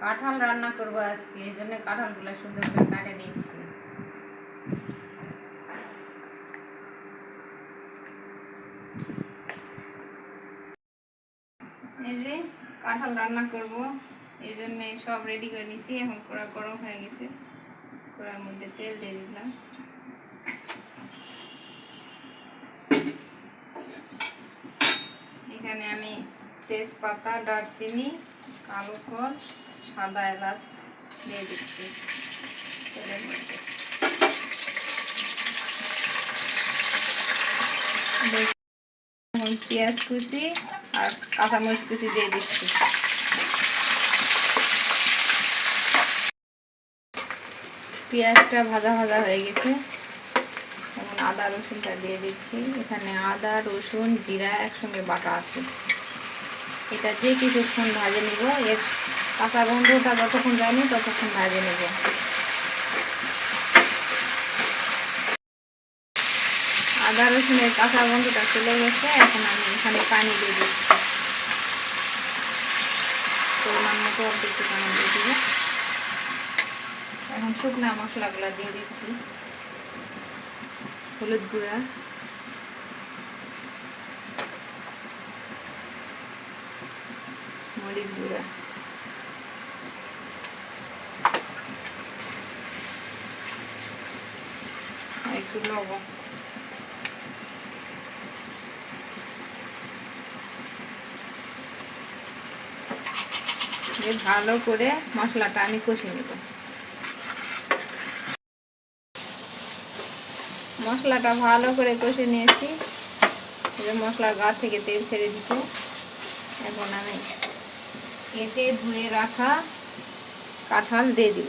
কাঁঠাল রান্না করবো আজকে, এই জন্য কাঁঠালগুলো সুন্দর করে কাটে নিচ্ছি। এই যে কাঁঠাল রান্না করব, এই জন্য সব রেডি করে নিয়েছি। এখন কড়া গরম হয়ে গেছে, কড়ার মধ্যে তেল দিয়ে দিলাম। এখানে আমি তেজপাতা, দারচিনি, কালো ফল, সাদা এলাচ দিয়ে দিচ্ছি তেলের মধ্যে। পেঁয়াজ কুচি আর কাঁচামরিচ কুচি দিয়ে দিচ্ছি। পেঁয়াজটা ভাজা ভাজা হয়ে গেছে, এখন আদা রসুনটা দিয়ে দিচ্ছি। এখানে আদা রসুন জিরা একসঙ্গে বাটা আছে। এটা যে কিছুক্ষণ ভাজে নিব, এর কাঁচা গন্ধটা যতক্ষণ যায়নি ততক্ষণ ভাজে নেব। আদা রসুনের কাঁচা গন্ধটা চলে গেছে, এখন আমি এখানে পানি দিয়ে দিচ্ছি। পরিমাণ মতো একটু পানি দিয়ে দিব। এখন শুকনা মশলাগুলো দিয়ে দিচ্ছি। হলুদ গুঁড়া, মরিচ গুঁড়া, একটু লবণ। ভালো করে মশলাটা আমি কষে নেব। মশলাটা ভালো করে কষে নিয়েছি, মশলার গা থেকে তেল ছেড়ে দিছে। এখন আমি কেটে ধুয়ে রাখা কাঁঠাল দিয়ে দিব।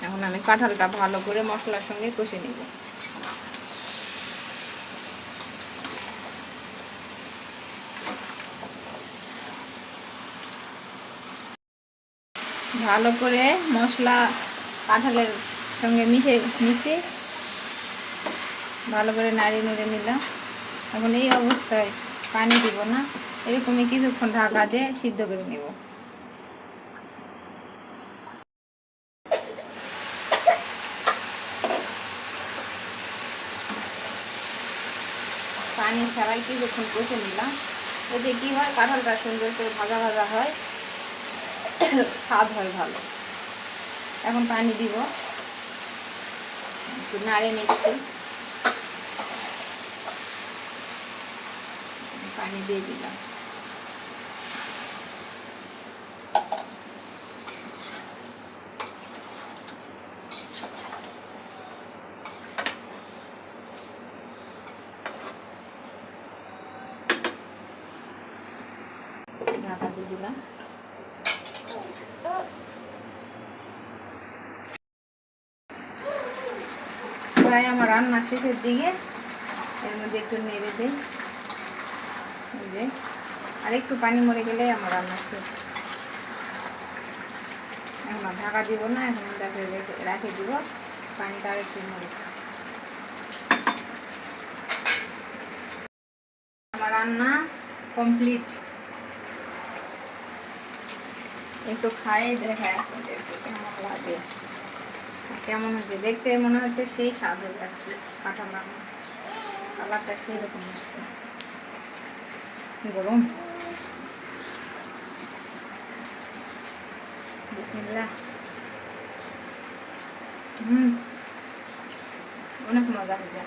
এখন আমি কাঁঠালটা ভালো করে মশলার সঙ্গে কষে নেব। ভালো করে মশলা কাঁঠালের সঙ্গে মিশে ভালো করে নাড়িয়ে নেড়ে নিলাম। এখন এই অবস্থায় পানি দিব না, এরকমই কিছুক্ষণ ঢাকা দিয়ে সিদ্ধ করে নেব। পানি ছাড়াই কিছুক্ষণ কষে নিলাম। এতে কি হয়, কাঁঠালটা সুন্দর করে ভাজা ভাজা হয়, স্বাদ হয় ভালো। এখন পানি দিব, একটু নাড়ে নিচ্ছি। পানি দিয়ে দিলাম। ঢাকা দিয়ে দিলাম। প্রায় আমার রান্না শেষের দিকে, এর মধ্যে একটু নেড়ে দিই। আর একটু পানি মরে গেলে আমার রান্না শেষ। এখন ঢাকা দিব না, এখন রেখে দিব, পানিটা আর একটু মরে। আমার রান্না কমপ্লিট। একটু খাই দেখায় কেমন লাগে, কেমন হচ্ছে দেখতে। মনে হচ্ছে সেই স্বাদ হয়ে যাচ্ছে কাঁঠাল রান্না, কালারটা সেই রকম আসছে। গরম, বিসমিল্লাহ। অনেক মজা হয়েছে।